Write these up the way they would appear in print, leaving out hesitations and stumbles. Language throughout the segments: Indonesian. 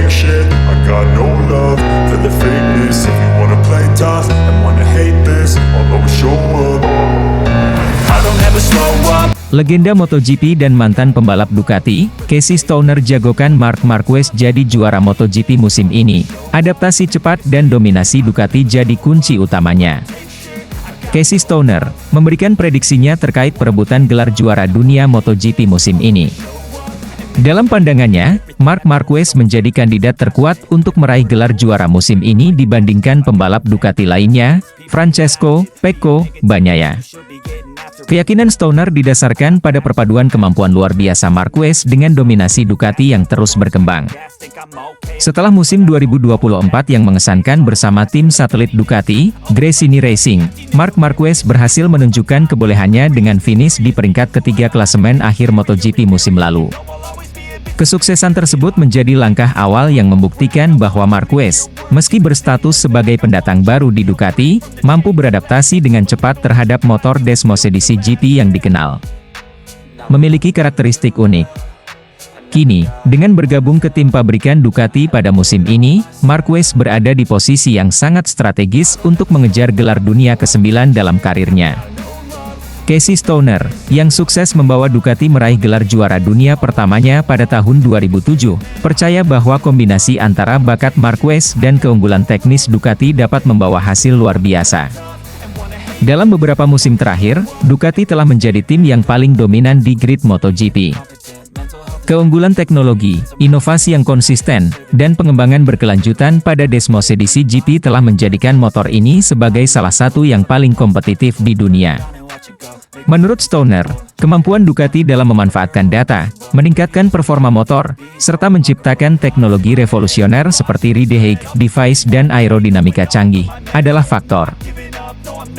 shit, I got no love for the fakeness. If you wanna play tough and wanna hate this, I'll always show up. I don't ever slow up. Legenda MotoGP dan mantan pembalap Ducati, Casey Stoner jagokan Marc Marquez jadi juara MotoGP musim ini. Adaptasi cepat dan dominasi Ducati jadi kunci utamanya. Casey Stoner memberikan prediksinya terkait perebutan gelar juara dunia MotoGP musim ini. Dalam pandangannya, Marc Marquez menjadi kandidat terkuat untuk meraih gelar juara musim ini dibandingkan pembalap Ducati lainnya, Francesco Pecco Bagnaia. Keyakinan Stoner didasarkan pada perpaduan kemampuan luar biasa Marquez dengan dominasi Ducati yang terus berkembang. Setelah musim 2024 yang mengesankan bersama tim satelit Ducati, Gresini Racing, Marc Marquez berhasil menunjukkan kebolehannya dengan finish di peringkat ketiga klasemen akhir MotoGP musim lalu. Kesuksesan tersebut menjadi langkah awal yang membuktikan bahwa Marquez, meski berstatus sebagai pendatang baru di Ducati, mampu beradaptasi dengan cepat terhadap motor Desmos edisi GP yang dikenal memiliki karakteristik unik. Kini, dengan bergabung ke tim pabrikan Ducati pada musim ini, Marquez berada di posisi yang sangat strategis untuk mengejar gelar dunia ke-9 dalam karirnya. Casey Stoner, yang sukses membawa Ducati meraih gelar juara dunia pertamanya pada tahun 2007, percaya bahwa kombinasi antara bakat Marquez dan keunggulan teknis Ducati dapat membawa hasil luar biasa. Dalam beberapa musim terakhir, Ducati telah menjadi tim yang paling dominan di grid MotoGP. Keunggulan teknologi, inovasi yang konsisten, dan pengembangan berkelanjutan pada Desmos edisi GP telah menjadikan motor ini sebagai salah satu yang paling kompetitif di dunia. Menurut Stoner, kemampuan Ducati dalam memanfaatkan data, meningkatkan performa motor, serta menciptakan teknologi revolusioner seperti Redehague Device dan aerodinamika canggih, adalah faktor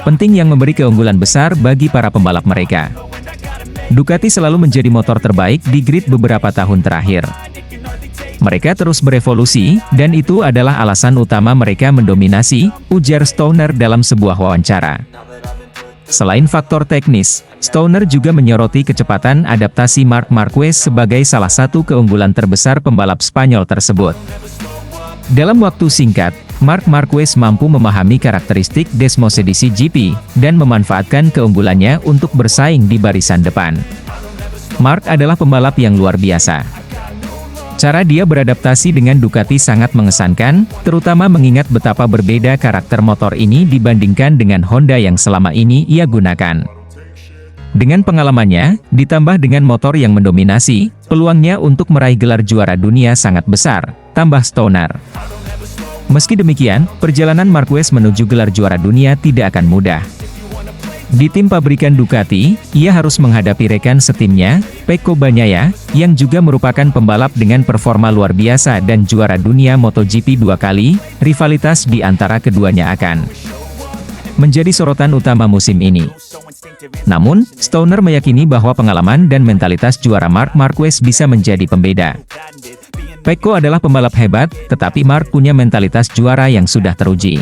penting yang memberi keunggulan besar bagi para pembalap mereka. Ducati selalu menjadi motor terbaik di grid beberapa tahun terakhir. Mereka terus berevolusi, dan itu adalah alasan utama mereka mendominasi, ujar Stoner dalam sebuah wawancara. Selain faktor teknis, Stoner juga menyoroti kecepatan adaptasi Marc Marquez sebagai salah satu keunggulan terbesar pembalap Spanyol tersebut. Dalam waktu singkat, Marc Marquez mampu memahami karakteristik Desmos edisi GP, dan memanfaatkan keunggulannya untuk bersaing di barisan depan. Marc adalah pembalap yang luar biasa. Cara dia beradaptasi dengan Ducati sangat mengesankan, terutama mengingat betapa berbeda karakter motor ini dibandingkan dengan Honda yang selama ini ia gunakan. Dengan pengalamannya, ditambah dengan motor yang mendominasi, peluangnya untuk meraih gelar juara dunia sangat besar, tambah Stoner. Meski demikian, perjalanan Marquez menuju gelar juara dunia tidak akan mudah. Di tim pabrikan Ducati, ia harus menghadapi rekan setimnya, Pecco Bagnaia, yang juga merupakan pembalap dengan performa luar biasa dan juara dunia MotoGP 2 kali. Rivalitas di antara keduanya akan menjadi sorotan utama musim ini. Namun, Stoner meyakini bahwa pengalaman dan mentalitas juara Marc Marquez bisa menjadi pembeda. Pecco adalah pembalap hebat, tetapi Marc punya mentalitas juara yang sudah teruji.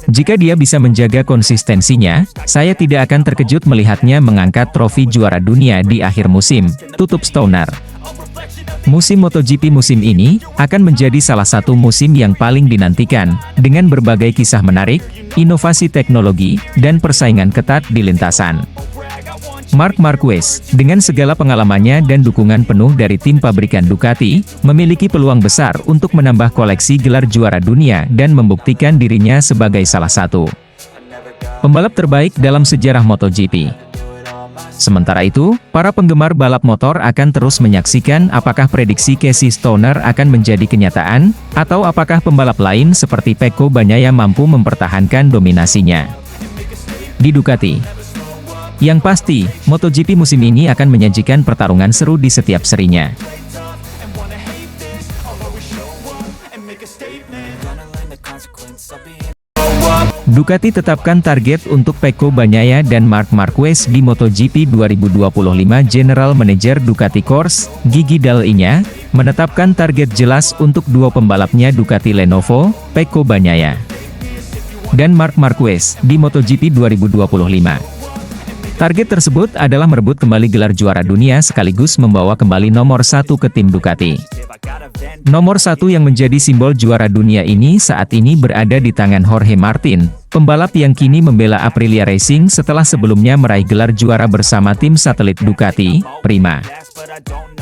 Jika dia bisa menjaga konsistensinya, saya tidak akan terkejut melihatnya mengangkat trofi juara dunia di akhir musim, tutup Stoner. Musim MotoGP musim ini akan menjadi salah satu musim yang paling dinantikan, dengan berbagai kisah menarik, inovasi teknologi, dan persaingan ketat di lintasan. Marc Marquez, dengan segala pengalamannya dan dukungan penuh dari tim pabrikan Ducati, memiliki peluang besar untuk menambah koleksi gelar juara dunia dan membuktikan dirinya sebagai salah satu pembalap terbaik dalam sejarah MotoGP. Sementara itu, para penggemar balap motor akan terus menyaksikan apakah prediksi Casey Stoner akan menjadi kenyataan, atau apakah pembalap lain seperti Pecco Bagnaia mampu mempertahankan dominasinya di Ducati. Yang pasti, MotoGP musim ini akan menyajikan pertarungan seru di setiap serinya. Ducati tetapkan target untuk Pecco Bagnaia dan Marc Marquez di MotoGP 2025. General Manager Ducati Corse, Gigi Dall'Igna, menetapkan target jelas untuk dua pembalapnya Ducati Lenovo, Pecco Bagnaia dan Marc Marquez, di MotoGP 2025. Target tersebut adalah merebut kembali gelar juara dunia sekaligus membawa kembali nomor 1 ke tim Ducati. Nomor 1 yang menjadi simbol juara dunia ini saat ini berada di tangan Jorge Martin, pembalap yang kini membela Aprilia Racing setelah sebelumnya meraih gelar juara bersama tim satelit Ducati,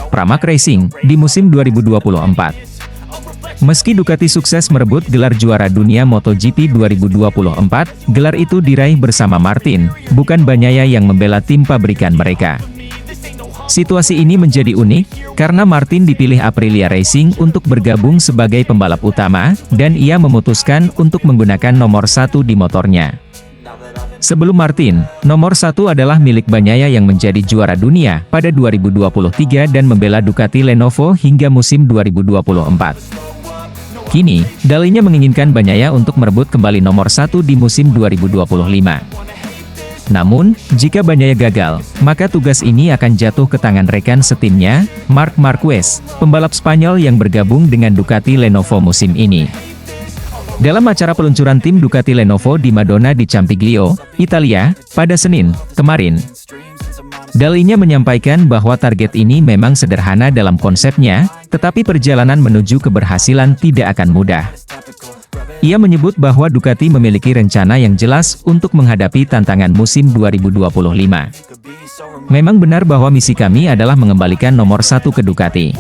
Pramac Racing, di musim 2024. Meski Ducati sukses merebut gelar juara dunia MotoGP 2024, gelar itu diraih bersama Martin, bukan Bagnaia yang membela tim pabrikan mereka. Situasi ini menjadi unik, karena Martin dipilih Aprilia Racing untuk bergabung sebagai pembalap utama, dan ia memutuskan untuk menggunakan nomor 1 di motornya. Sebelum Martin, nomor 1 adalah milik Bagnaia yang menjadi juara dunia pada 2023 dan membela Ducati Lenovo hingga musim 2024. Kini, Dalinya menginginkan Bagnaia untuk merebut kembali nomor 1 di musim 2025. Namun, jika Bagnaia gagal, maka tugas ini akan jatuh ke tangan rekan setimnya, Marc Marquez, pembalap Spanyol yang bergabung dengan Ducati Lenovo musim ini. Dalam acara peluncuran tim Ducati Lenovo di Madonna di Campiglio, Italia, pada Senin kemarin, Dalinya menyampaikan bahwa target ini memang sederhana dalam konsepnya, tetapi perjalanan menuju keberhasilan tidak akan mudah. Ia menyebut bahwa Ducati memiliki rencana yang jelas untuk menghadapi tantangan musim 2025. Memang benar bahwa misi kami adalah mengembalikan nomor 1 ke Ducati.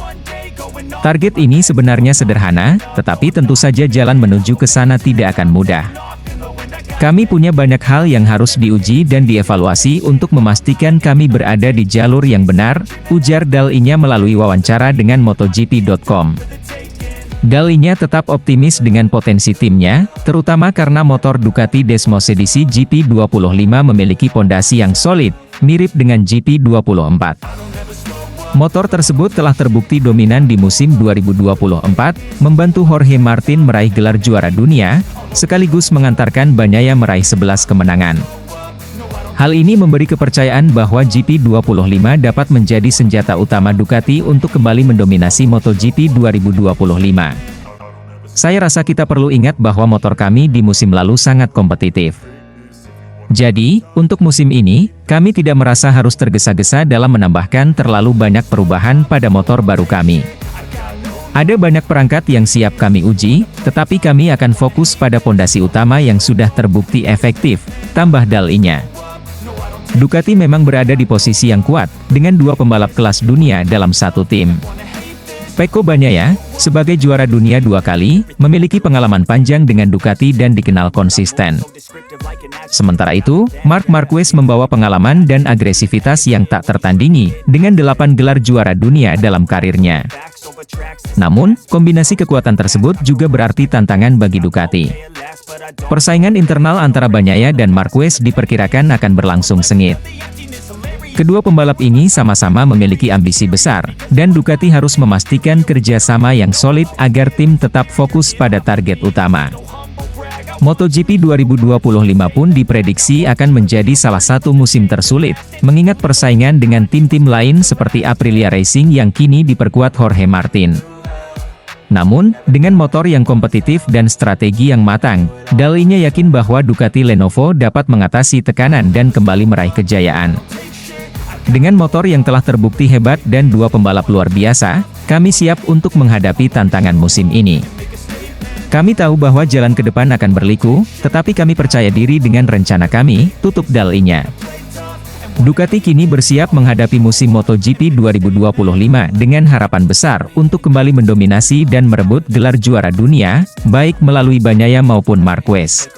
Target ini sebenarnya sederhana, tetapi tentu saja jalan menuju ke sana tidak akan mudah. Kami punya banyak hal yang harus diuji dan dievaluasi untuk memastikan kami berada di jalur yang benar, ujar Dalinya melalui wawancara dengan MotoGP.com. Dalinya tetap optimis dengan potensi timnya, terutama karena motor Ducati Desmo edisi GP25 memiliki pondasi yang solid, mirip dengan GP24. Motor tersebut telah terbukti dominan di musim 2024, membantu Jorge Martin meraih gelar juara dunia, sekaligus mengantarkan Bagnaia meraih 11 kemenangan. Hal ini memberi kepercayaan bahwa GP25 dapat menjadi senjata utama Ducati untuk kembali mendominasi MotoGP 2025. Saya rasa kita perlu ingat bahwa motor kami di musim lalu sangat kompetitif. Jadi, untuk musim ini, kami tidak merasa harus tergesa-gesa dalam menambahkan terlalu banyak perubahan pada motor baru kami. Ada banyak perangkat yang siap kami uji, tetapi kami akan fokus pada pondasi utama yang sudah terbukti efektif, tambah Dalinya. Ducati memang berada di posisi yang kuat, dengan 2 pembalap kelas dunia dalam satu tim. Pecco Bagnaia, sebagai juara dunia 2 kali, memiliki pengalaman panjang dengan Ducati dan dikenal konsisten. Sementara itu, Marc Marquez membawa pengalaman dan agresivitas yang tak tertandingi, dengan 8 gelar juara dunia dalam karirnya. Namun, kombinasi kekuatan tersebut juga berarti tantangan bagi Ducati. Persaingan internal antara Bagnaia dan Marquez diperkirakan akan berlangsung sengit. Kedua pembalap ini sama-sama memiliki ambisi besar, dan Ducati harus memastikan kerjasama yang solid agar tim tetap fokus pada target utama. MotoGP 2025 pun diprediksi akan menjadi salah satu musim tersulit, mengingat persaingan dengan tim-tim lain seperti Aprilia Racing yang kini diperkuat Jorge Martin. Namun, dengan motor yang kompetitif dan strategi yang matang, Dalinya yakin bahwa Ducati Lenovo dapat mengatasi tekanan dan kembali meraih kejayaan. Dengan motor yang telah terbukti hebat dan 2 pembalap luar biasa, kami siap untuk menghadapi tantangan musim ini. Kami tahu bahwa jalan ke depan akan berliku, tetapi kami percaya diri dengan rencana kami, tutup Dalinya. Ducati kini bersiap menghadapi musim MotoGP 2025 dengan harapan besar untuk kembali mendominasi dan merebut gelar juara dunia, baik melalui Bagnaia maupun Marquez.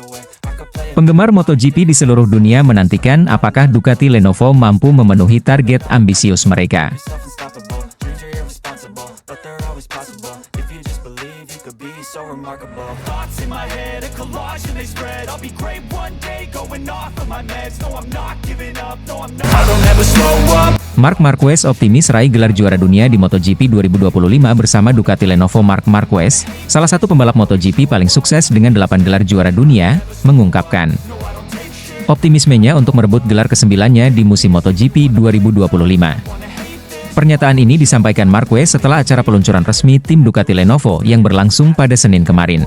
Penggemar MotoGP di seluruh dunia menantikan apakah Ducati Lenovo mampu memenuhi target ambisius mereka. Marc Marquez optimis raih gelar juara dunia di MotoGP 2025 bersama Ducati Lenovo. Marc Marquez, salah satu pembalap MotoGP paling sukses dengan 8 gelar juara dunia, mengungkapkan optimismenya untuk merebut gelar ke-9-nya di musim MotoGP 2025. Pernyataan ini disampaikan Marquez setelah acara peluncuran resmi tim Ducati Lenovo yang berlangsung pada Senin kemarin.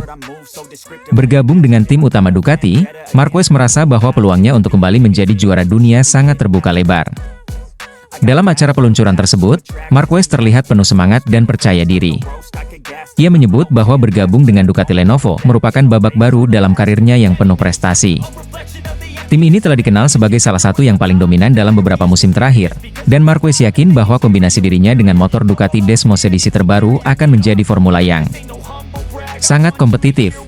Bergabung dengan tim utama Ducati, Marquez merasa bahwa peluangnya untuk kembali menjadi juara dunia sangat terbuka lebar. Dalam acara peluncuran tersebut, Marquez terlihat penuh semangat dan percaya diri. Ia menyebut bahwa bergabung dengan Ducati Lenovo merupakan babak baru dalam karirnya yang penuh prestasi. Tim ini telah dikenal sebagai salah satu yang paling dominan dalam beberapa musim terakhir, dan Marquez yakin bahwa kombinasi dirinya dengan motor Ducati Desmos edisi terbaru akan menjadi formula yang sangat kompetitif.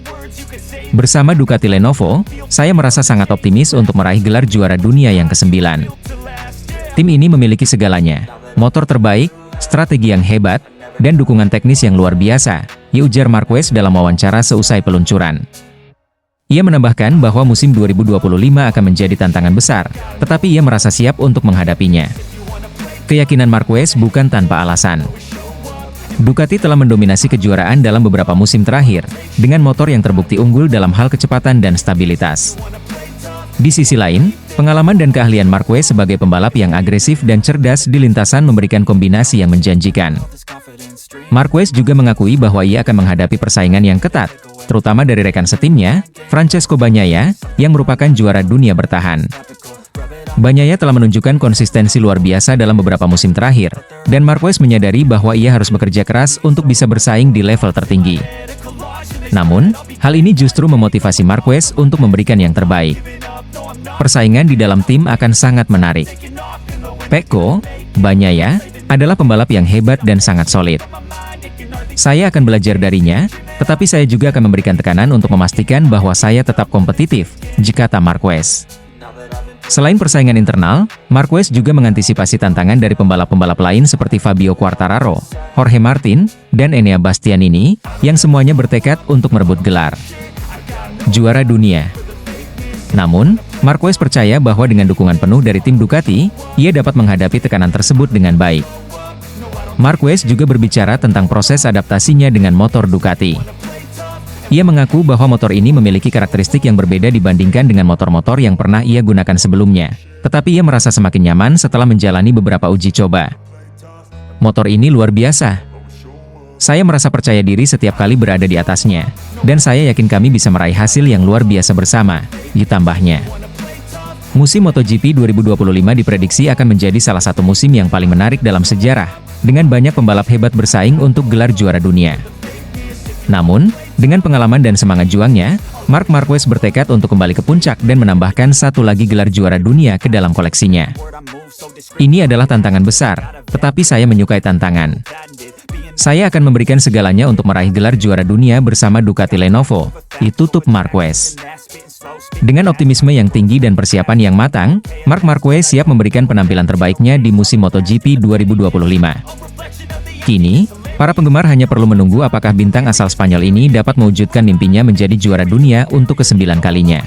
Bersama Ducati Lenovo, saya merasa sangat optimis untuk meraih gelar juara dunia yang ke-9. Tim ini memiliki segalanya, motor terbaik, strategi yang hebat, dan dukungan teknis yang luar biasa, ujar Marquez dalam wawancara seusai peluncuran. Ia menambahkan bahwa musim 2025 akan menjadi tantangan besar, tetapi ia merasa siap untuk menghadapinya. Keyakinan Marquez bukan tanpa alasan. Ducati telah mendominasi kejuaraan dalam beberapa musim terakhir, dengan motor yang terbukti unggul dalam hal kecepatan dan stabilitas. Di sisi lain, pengalaman dan keahlian Marquez sebagai pembalap yang agresif dan cerdas di lintasan memberikan kombinasi yang menjanjikan. Marquez juga mengakui bahwa ia akan menghadapi persaingan yang ketat, terutama dari rekan setimnya, Francesco Bagnaia, yang merupakan juara dunia bertahan. Bagnaia telah menunjukkan konsistensi luar biasa dalam beberapa musim terakhir, dan Marquez menyadari bahwa ia harus bekerja keras untuk bisa bersaing di level tertinggi. Namun, hal ini justru memotivasi Marquez untuk memberikan yang terbaik. Persaingan di dalam tim akan sangat menarik. Pecco Bagnaia adalah pembalap yang hebat dan sangat solid. Saya akan belajar darinya, tetapi saya juga akan memberikan tekanan untuk memastikan bahwa saya tetap kompetitif, kata Marquez. Selain persaingan internal, Marquez juga mengantisipasi tantangan dari pembalap-pembalap lain seperti Fabio Quartararo, Jorge Martin, dan Enea Bastianini, yang semuanya bertekad untuk merebut gelar juara dunia. Namun, Marquez percaya bahwa dengan dukungan penuh dari tim Ducati, ia dapat menghadapi tekanan tersebut dengan baik. Marquez juga berbicara tentang proses adaptasinya dengan motor Ducati. Ia mengaku bahwa motor ini memiliki karakteristik yang berbeda dibandingkan dengan motor-motor yang pernah ia gunakan sebelumnya, tetapi ia merasa semakin nyaman setelah menjalani beberapa uji coba. Motor ini luar biasa. Saya merasa percaya diri setiap kali berada di atasnya, dan saya yakin kami bisa meraih hasil yang luar biasa bersama, ditambahnya. Musim MotoGP 2025 diprediksi akan menjadi salah satu musim yang paling menarik dalam sejarah, dengan banyak pembalap hebat bersaing untuk gelar juara dunia. Namun, dengan pengalaman dan semangat juangnya, Marc Marquez bertekad untuk kembali ke puncak dan menambahkan satu lagi gelar juara dunia ke dalam koleksinya. Ini adalah tantangan besar, tetapi saya menyukai tantangan. Saya akan memberikan segalanya untuk meraih gelar juara dunia bersama Ducati Lenovo, tutup Marquez. Dengan optimisme yang tinggi dan persiapan yang matang, Marc Marquez siap memberikan penampilan terbaiknya di musim MotoGP 2025. Kini, para penggemar hanya perlu menunggu apakah bintang asal Spanyol ini dapat mewujudkan mimpinya menjadi juara dunia untuk ke-9 kalinya.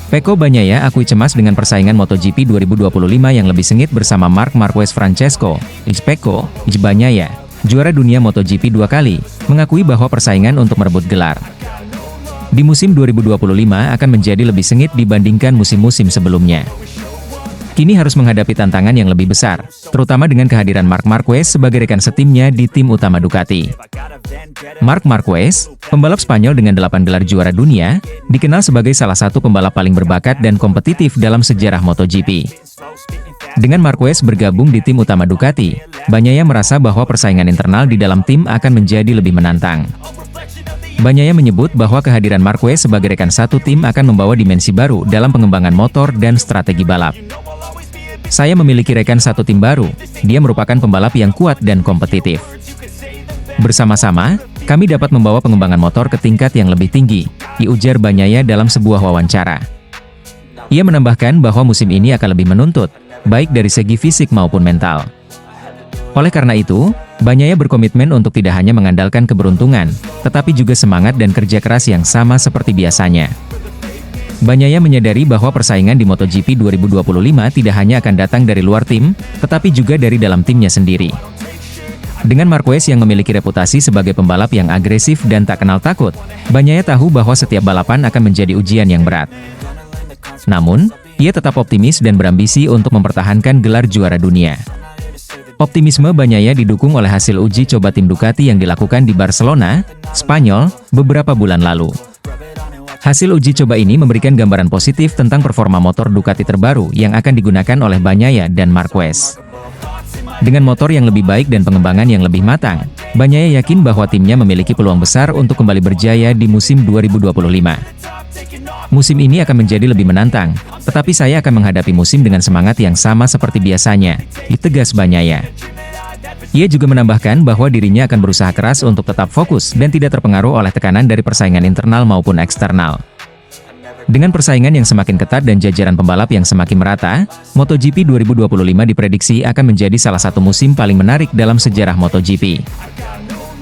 Pecco Bagnaia akui cemas dengan persaingan MotoGP 2025 yang lebih sengit bersama Marc Marquez. Francesco Pecco Bagnaia, juara dunia MotoGP 2 kali, mengakui bahwa persaingan untuk merebut gelar di musim 2025 akan menjadi lebih sengit dibandingkan musim-musim sebelumnya. Kini harus menghadapi tantangan yang lebih besar, terutama dengan kehadiran Marc Marquez sebagai rekan setimnya di tim utama Ducati. Marc Marquez, pembalap Spanyol dengan 8 gelar juara dunia, dikenal sebagai salah satu pembalap paling berbakat dan kompetitif dalam sejarah MotoGP. Dengan Marquez bergabung di tim utama Ducati, Bagnaia merasa bahwa persaingan internal di dalam tim akan menjadi lebih menantang. Bagnaia menyebut bahwa kehadiran Marquez sebagai rekan satu tim akan membawa dimensi baru dalam pengembangan motor dan strategi balap. Saya memiliki rekan satu tim baru, dia merupakan pembalap yang kuat dan kompetitif. Bersama-sama, kami dapat membawa pengembangan motor ke tingkat yang lebih tinggi, ujar Bagnaia dalam sebuah wawancara. Ia menambahkan bahwa musim ini akan lebih menuntut, baik dari segi fisik maupun mental. Oleh karena itu, Bagnaia berkomitmen untuk tidak hanya mengandalkan keberuntungan, tetapi juga semangat dan kerja keras yang sama seperti biasanya. Bagnaia menyadari bahwa persaingan di MotoGP 2025 tidak hanya akan datang dari luar tim, tetapi juga dari dalam timnya sendiri. Dengan Marquez yang memiliki reputasi sebagai pembalap yang agresif dan tak kenal takut, Bagnaia tahu bahwa setiap balapan akan menjadi ujian yang berat. Namun, ia tetap optimis dan berambisi untuk mempertahankan gelar juara dunia. Optimisme Bagnaia didukung oleh hasil uji coba tim Ducati yang dilakukan di Barcelona, Spanyol, beberapa bulan lalu. Hasil uji coba ini memberikan gambaran positif tentang performa motor Ducati terbaru yang akan digunakan oleh Bagnaia dan Marquez. Dengan motor yang lebih baik dan pengembangan yang lebih matang, Bagnaia yakin bahwa timnya memiliki peluang besar untuk kembali berjaya di musim 2025. Musim ini akan menjadi lebih menantang, tetapi saya akan menghadapi musim dengan semangat yang sama seperti biasanya, tegas Bagnaia. Ia juga menambahkan bahwa dirinya akan berusaha keras untuk tetap fokus dan tidak terpengaruh oleh tekanan dari persaingan internal maupun eksternal. Dengan persaingan yang semakin ketat dan jajaran pembalap yang semakin merata, MotoGP 2025 diprediksi akan menjadi salah satu musim paling menarik dalam sejarah MotoGP.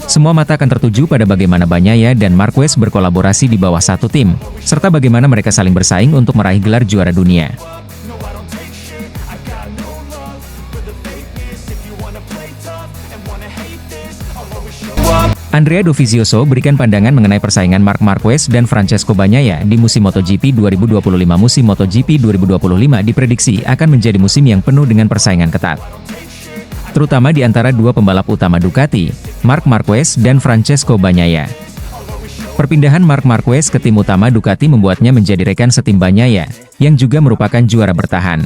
Semua mata akan tertuju pada bagaimana Bagnaia dan Marquez berkolaborasi di bawah satu tim, serta bagaimana mereka saling bersaing untuk meraih gelar juara dunia. Andrea Dovizioso berikan pandangan mengenai persaingan Marc Marquez dan Francesco Bagnaia di musim MotoGP 2025. Musim MotoGP 2025 diprediksi akan menjadi musim yang penuh dengan persaingan ketat, terutama di antara dua pembalap utama Ducati, Marc Marquez dan Francesco Bagnaia. Perpindahan Marc Marquez ke tim utama Ducati membuatnya menjadi rekan setim Bagnaia, yang juga merupakan juara bertahan.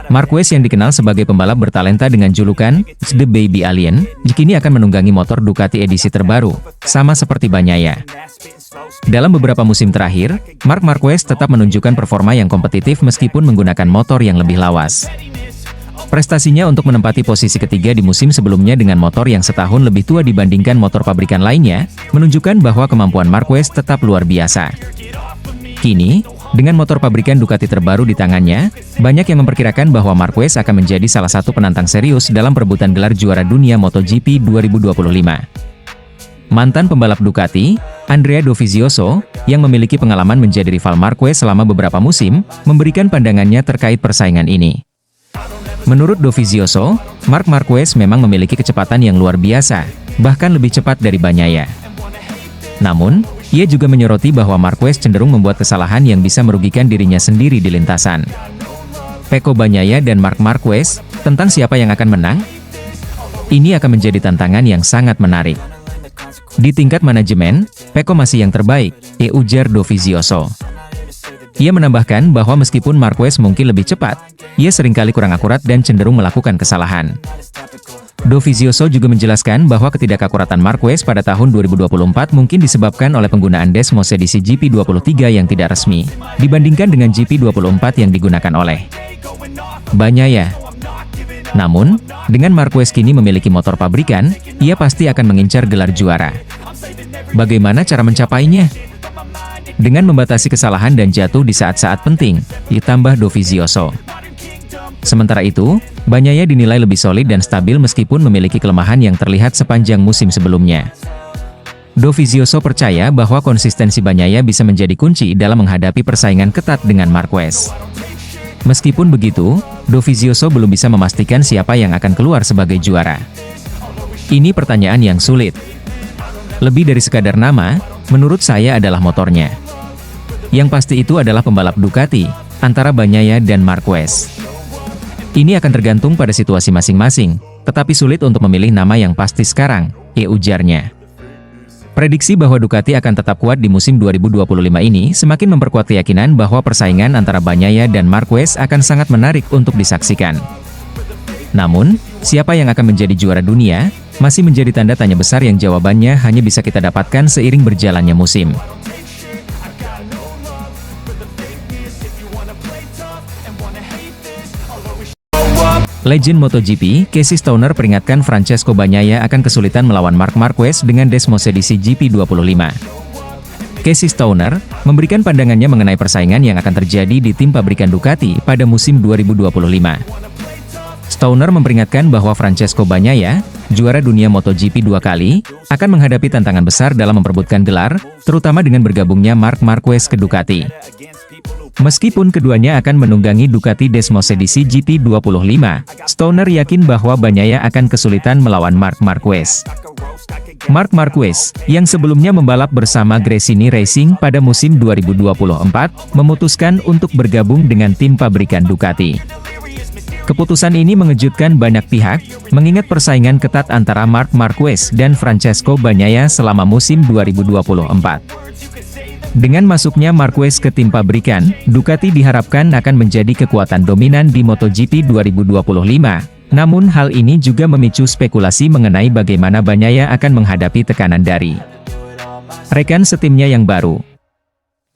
Marquez yang dikenal sebagai pembalap bertalenta dengan julukan The Baby Alien, kini akan menunggangi motor Ducati edisi terbaru, sama seperti Bagnaia. Dalam beberapa musim terakhir, Marc Marquez tetap menunjukkan performa yang kompetitif meskipun menggunakan motor yang lebih lawas. Prestasinya untuk menempati posisi ketiga di musim sebelumnya dengan motor yang setahun lebih tua dibandingkan motor pabrikan lainnya, menunjukkan bahwa kemampuan Marquez tetap luar biasa. Kini, dengan motor pabrikan Ducati terbaru di tangannya, banyak yang memperkirakan bahwa Marquez akan menjadi salah satu penantang serius dalam perebutan gelar juara dunia MotoGP 2025. Mantan pembalap Ducati, Andrea Dovizioso, yang memiliki pengalaman menjadi rival Marquez selama beberapa musim, memberikan pandangannya terkait persaingan ini. Menurut Dovizioso, Marc Marquez memang memiliki kecepatan yang luar biasa, bahkan lebih cepat dari Bagnaia. Namun, ia juga menyoroti bahwa Marquez cenderung membuat kesalahan yang bisa merugikan dirinya sendiri di lintasan. Pecco Bagnaia dan Marc Marquez, tentang siapa yang akan menang? Ini akan menjadi tantangan yang sangat menarik. Di tingkat manajemen, Pecco masih yang terbaik, ujar Dovizioso. Ia menambahkan bahwa meskipun Marquez mungkin lebih cepat, ia seringkali kurang akurat dan cenderung melakukan kesalahan. Dovizioso juga menjelaskan bahwa ketidakakuratan Marquez pada tahun 2024 mungkin disebabkan oleh penggunaan Desmos edisi GP23 yang tidak resmi, dibandingkan dengan GP24 yang digunakan oleh Bagnaia. Namun, dengan Marquez kini memiliki motor pabrikan, ia pasti akan mengincar gelar juara. Bagaimana cara mencapainya? Dengan membatasi kesalahan dan jatuh di saat-saat penting, ditambah Dovizioso. Sementara itu, Bagnaia dinilai lebih solid dan stabil meskipun memiliki kelemahan yang terlihat sepanjang musim sebelumnya. Dovizioso percaya bahwa konsistensi Bagnaia bisa menjadi kunci dalam menghadapi persaingan ketat dengan Marquez. Meskipun begitu, Dovizioso belum bisa memastikan siapa yang akan keluar sebagai juara. Ini pertanyaan yang sulit. Lebih dari sekadar nama, menurut saya adalah motornya. Yang pasti itu adalah pembalap Ducati, antara Bagnaia dan Marquez. Ini akan tergantung pada situasi masing-masing, tetapi sulit untuk memilih nama yang pasti sekarang, ujarnya. Prediksi bahwa Ducati akan tetap kuat di musim 2025 ini semakin memperkuat keyakinan bahwa persaingan antara Bagnaia dan Marquez akan sangat menarik untuk disaksikan. Namun, siapa yang akan menjadi juara dunia, masih menjadi tanda tanya besar yang jawabannya hanya bisa kita dapatkan seiring berjalannya musim. Legend MotoGP, Casey Stoner peringatkan Francesco Bagnaia akan kesulitan melawan Marc Marquez dengan Desmos edisi GP25. Casey Stoner memberikan pandangannya mengenai persaingan yang akan terjadi di tim pabrikan Ducati pada musim 2025. Stoner memperingatkan bahwa Francesco Bagnaia, juara dunia MotoGP 2 kali, akan menghadapi tantangan besar dalam memperebutkan gelar, terutama dengan bergabungnya Marc Marquez ke Ducati. Meskipun keduanya akan menunggangi Ducati Desmosedici GP25, Stoner yakin bahwa Bagnaia akan kesulitan melawan Marc Marquez. Marc Marquez, yang sebelumnya membalap bersama Gresini Racing pada musim 2024, memutuskan untuk bergabung dengan tim pabrikan Ducati. Keputusan ini mengejutkan banyak pihak, mengingat persaingan ketat antara Marc Marquez dan Francesco Bagnaia selama musim 2024. Dengan masuknya Marquez ke tim pabrikan, Ducati diharapkan akan menjadi kekuatan dominan di MotoGP 2025. Namun hal ini juga memicu spekulasi mengenai bagaimana Bagnaia akan menghadapi tekanan dari rekan setimnya yang baru.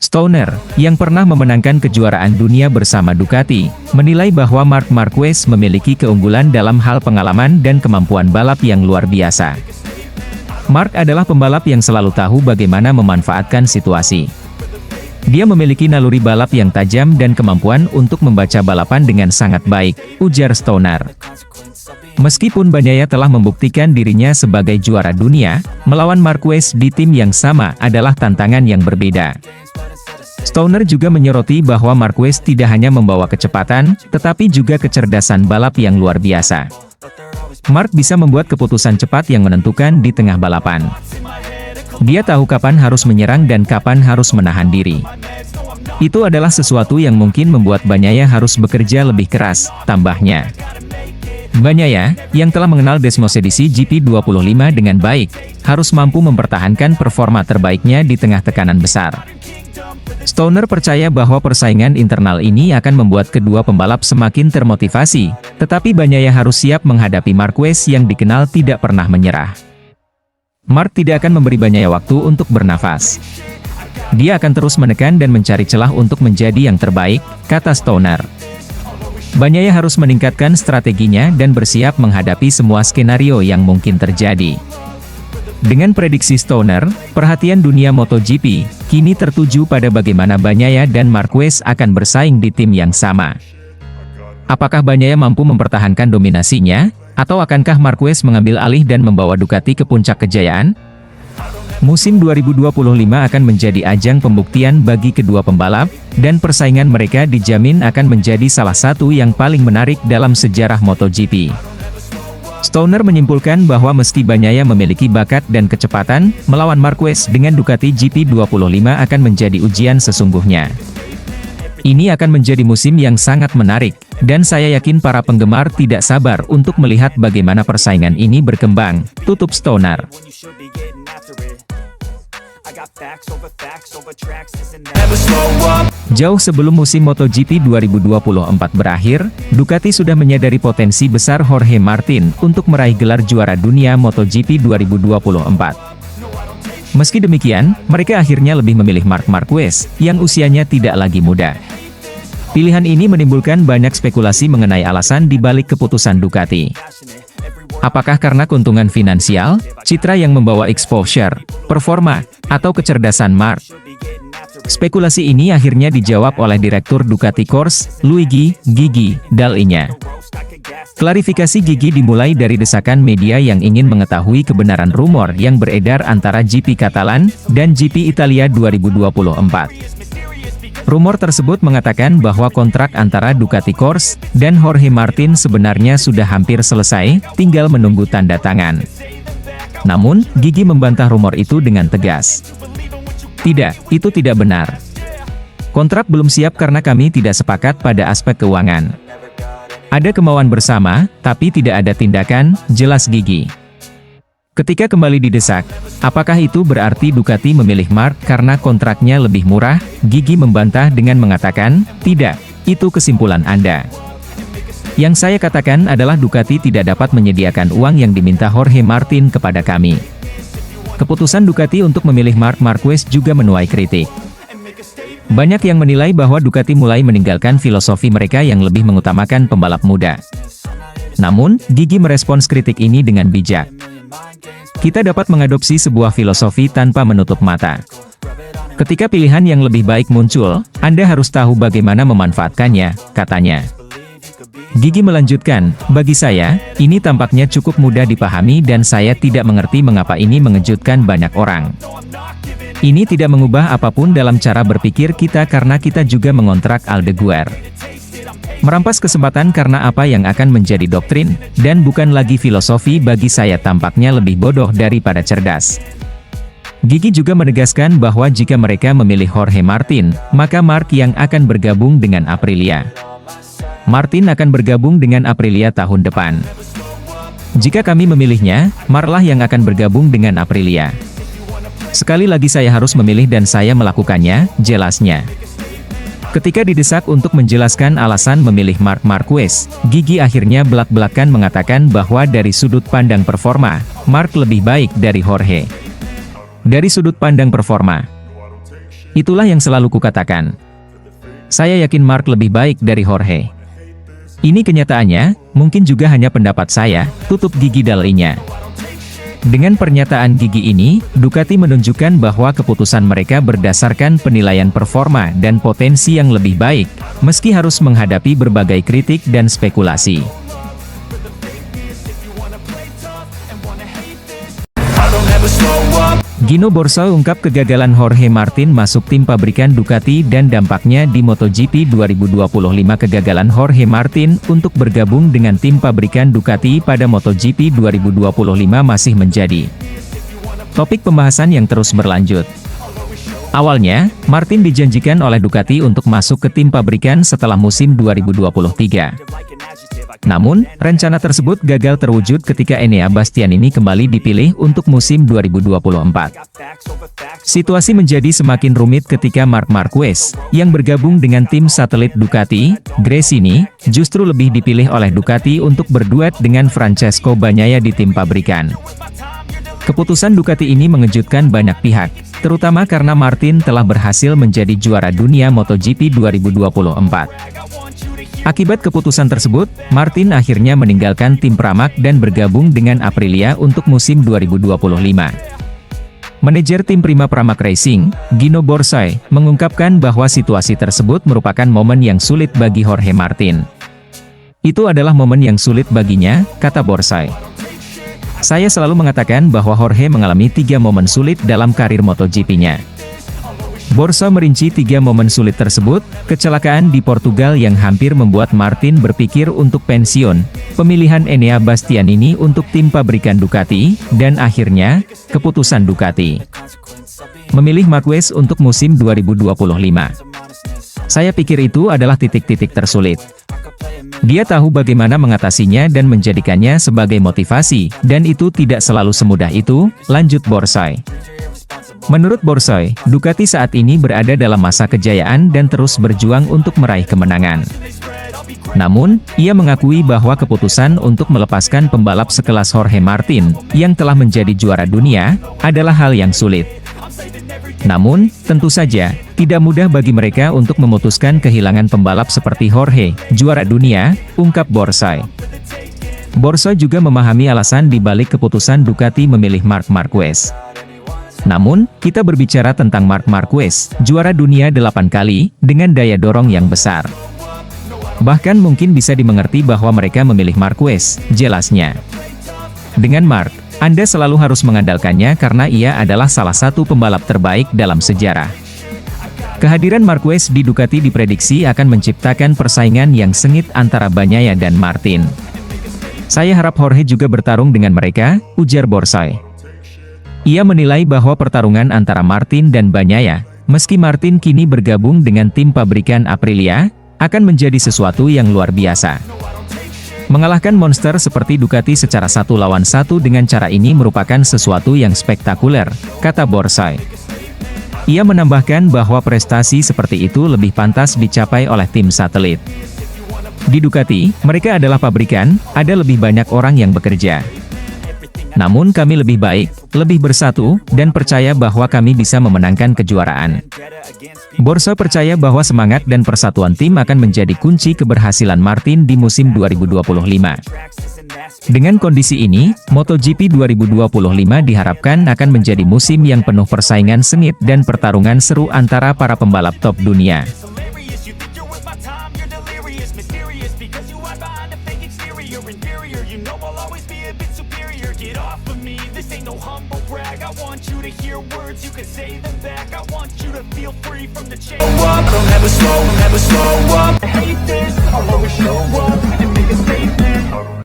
Stoner, yang pernah memenangkan kejuaraan dunia bersama Ducati, menilai bahwa Marc Marquez memiliki keunggulan dalam hal pengalaman dan kemampuan balap yang luar biasa. Marc adalah pembalap yang selalu tahu bagaimana memanfaatkan situasi. Dia memiliki naluri balap yang tajam dan kemampuan untuk membaca balapan dengan sangat baik, ujar Stoner. Meskipun Bagnaia telah membuktikan dirinya sebagai juara dunia, melawan Marquez di tim yang sama adalah tantangan yang berbeda. Stoner juga menyoroti bahwa Marquez tidak hanya membawa kecepatan, tetapi juga kecerdasan balap yang luar biasa. Marc bisa membuat keputusan cepat yang menentukan di tengah balapan. Dia tahu kapan harus menyerang dan kapan harus menahan diri. Itu adalah sesuatu yang mungkin membuat Bagnaia harus bekerja lebih keras, tambahnya. Bagnaia, yang telah mengenal Desmosedici GP25 dengan baik, harus mampu mempertahankan performa terbaiknya di tengah tekanan besar. Stoner percaya bahwa persaingan internal ini akan membuat kedua pembalap semakin termotivasi, tetapi Bagnaia harus siap menghadapi Marquez yang dikenal tidak pernah menyerah. Marc tidak akan memberi Bagnaia waktu untuk bernafas. Dia akan terus menekan dan mencari celah untuk menjadi yang terbaik, kata Stoner. Bagnaia harus meningkatkan strateginya dan bersiap menghadapi semua skenario yang mungkin terjadi. Dengan prediksi Stoner, perhatian dunia MotoGP kini tertuju pada bagaimana Bagnaia dan Marquez akan bersaing di tim yang sama. Apakah Bagnaia mampu mempertahankan dominasinya, atau akankah Marquez mengambil alih dan membawa Ducati ke puncak kejayaan? Musim 2025 akan menjadi ajang pembuktian bagi kedua pembalap, dan persaingan mereka dijamin akan menjadi salah satu yang paling menarik dalam sejarah MotoGP. Stoner menyimpulkan bahwa meski Bagnaia memiliki bakat dan kecepatan, melawan Marquez dengan Ducati GP25 akan menjadi ujian sesungguhnya. Ini akan menjadi musim yang sangat menarik, dan saya yakin para penggemar tidak sabar untuk melihat bagaimana persaingan ini berkembang, tutup Stoner. Jauh sebelum musim MotoGP 2024 berakhir, Ducati sudah menyadari potensi besar Jorge Martin untuk meraih gelar juara dunia MotoGP 2024. Meski demikian, mereka akhirnya lebih memilih Marc Marquez, yang usianya tidak lagi muda. Pilihan ini menimbulkan banyak spekulasi mengenai alasan di balik keputusan Ducati. Apakah karena keuntungan finansial, citra yang membawa exposure, performa, atau kecerdasan Marc? Spekulasi ini akhirnya dijawab oleh Direktur Ducati Corse, Luigi Gigi Dall'Igna. Klarifikasi Gigi dimulai dari desakan media yang ingin mengetahui kebenaran rumor yang beredar antara GP Catalan dan GP Italia 2024. Rumor tersebut mengatakan bahwa kontrak antara Ducati Corse dan Jorge Martin sebenarnya sudah hampir selesai, tinggal menunggu tanda tangan. Namun, Gigi membantah rumor itu dengan tegas. Tidak, itu tidak benar. Kontrak belum siap karena kami tidak sepakat pada aspek keuangan. Ada kemauan bersama, tapi tidak ada tindakan, jelas Gigi. Ketika kembali didesak, apakah itu berarti Ducati memilih Marc karena kontraknya lebih murah? Gigi membantah dengan mengatakan, tidak, itu kesimpulan Anda. Yang saya katakan adalah Ducati tidak dapat menyediakan uang yang diminta Jorge Martin kepada kami. Keputusan Ducati untuk memilih Marc Marquez juga menuai kritik. Banyak yang menilai bahwa Ducati mulai meninggalkan filosofi mereka yang lebih mengutamakan pembalap muda. Namun, Gigi merespons kritik ini dengan bijak. Kita dapat mengadopsi sebuah filosofi tanpa menutup mata. Ketika pilihan yang lebih baik muncul, Anda harus tahu bagaimana memanfaatkannya, katanya. Gigi melanjutkan, bagi saya, ini tampaknya cukup mudah dipahami dan saya tidak mengerti mengapa ini mengejutkan banyak orang. Ini tidak mengubah apapun dalam cara berpikir kita karena kita juga mengontrak Aldeguer. Merampas kesempatan karena apa yang akan menjadi doktrin, dan bukan lagi filosofi bagi saya tampaknya lebih bodoh daripada cerdas. Gigi juga menegaskan bahwa jika mereka memilih Jorge Martin, maka Mark yang akan bergabung dengan Aprilia. Martin akan bergabung dengan Aprilia tahun depan. Jika kami memilihnya, Mark lah yang akan bergabung dengan Aprilia. Sekali lagi saya harus memilih dan saya melakukannya, jelasnya. Ketika didesak untuk menjelaskan alasan memilih Marc Marquez, Gigi akhirnya belak-belakan mengatakan bahwa dari sudut pandang performa, Marc lebih baik dari Jorge. Dari sudut pandang performa. Itulah yang selalu kukatakan. Saya yakin Marc lebih baik dari Jorge. Ini kenyataannya, mungkin juga hanya pendapat saya, tutup Gigi dalainya. Dengan pernyataan Gigi ini, Ducati menunjukkan bahwa keputusan mereka berdasarkan penilaian performa dan potensi yang lebih baik, meski harus menghadapi berbagai kritik dan spekulasi. Gino Borsa ungkap kegagalan Jorge Martin masuk tim pabrikan Ducati dan dampaknya di MotoGP 2025. Kegagalan Jorge Martin untuk bergabung dengan tim pabrikan Ducati pada MotoGP 2025 masih menjadi topik pembahasan yang terus berlanjut. Awalnya, Martin dijanjikan oleh Ducati untuk masuk ke tim pabrikan setelah musim 2023. Namun, rencana tersebut gagal terwujud ketika Enea Bastianini kembali dipilih untuk musim 2024. Situasi menjadi semakin rumit ketika Marc Marquez, yang bergabung dengan tim satelit Ducati, Gresini, justru lebih dipilih oleh Ducati untuk berduet dengan Francesco Bagnaia di tim pabrikan. Keputusan Ducati ini mengejutkan banyak pihak, terutama karena Martin telah berhasil menjadi juara dunia MotoGP 2024. Akibat keputusan tersebut, Martin akhirnya meninggalkan tim Pramac dan bergabung dengan Aprilia untuk musim 2025. Manajer tim Prima Pramac Racing, Gino Borsa, mengungkapkan bahwa situasi tersebut merupakan momen yang sulit bagi Jorge Martin. Itu adalah momen yang sulit baginya, kata Borsa. Saya selalu mengatakan bahwa Jorge mengalami 3 momen sulit dalam karir MotoGP-nya. Borsa merinci 3 momen sulit tersebut: kecelakaan di Portugal yang hampir membuat Martin berpikir untuk pensiun, pemilihan Enea Bastianini untuk tim pabrikan Ducati, dan akhirnya, keputusan Ducati memilih Marquez untuk musim 2025. Saya pikir itu adalah titik-titik tersulit. Dia tahu bagaimana mengatasinya dan menjadikannya sebagai motivasi, dan itu tidak selalu semudah itu, lanjut Borsa. Menurut Borsa, Ducati saat ini berada dalam masa kejayaan dan terus berjuang untuk meraih kemenangan. Namun, ia mengakui bahwa keputusan untuk melepaskan pembalap sekelas Jorge Martin, yang telah menjadi juara dunia, adalah hal yang sulit. Namun, tentu saja, tidak mudah bagi mereka untuk memutuskan kehilangan pembalap seperti Jorge, juara dunia, ungkap Borsa. Borsa juga memahami alasan di balik keputusan Ducati memilih Marc Marquez. Namun, kita berbicara tentang Marc Marquez, juara dunia 8 kali, dengan daya dorong yang besar. Bahkan mungkin bisa dimengerti bahwa mereka memilih Marquez, jelasnya. Dengan Marc, Anda selalu harus mengandalkannya karena ia adalah salah satu pembalap terbaik dalam sejarah. Kehadiran Marquez di Ducati diprediksi akan menciptakan persaingan yang sengit antara Bagnaia dan Martin. Saya harap Jorge juga bertarung dengan mereka, ujar Borsa. Ia menilai bahwa pertarungan antara Martin dan Bagnaia, meski Martin kini bergabung dengan tim pabrikan Aprilia, akan menjadi sesuatu yang luar biasa. Mengalahkan monster seperti Ducati secara 1 lawan 1 dengan cara ini merupakan sesuatu yang spektakuler, kata Borsa. Ia menambahkan bahwa prestasi seperti itu lebih pantas dicapai oleh tim satelit. Di Ducati, mereka adalah pabrikan, ada lebih banyak orang yang bekerja. Namun kami lebih baik, lebih bersatu, dan percaya bahwa kami bisa memenangkan kejuaraan. Borsa percaya bahwa semangat dan persatuan tim akan menjadi kunci keberhasilan Martin di musim 2025. Dengan kondisi ini, MotoGP 2025 diharapkan akan menjadi musim yang penuh persaingan sengit dan pertarungan seru antara para pembalap top dunia. exterior, inferior. You know I'll always be a bit superior. Get off of me, this ain't no humble brag. I want you to hear words, you can say them back. I want you to feel free from the chain. Don't ever slow up. I hate this, I'll always show up and make a statement.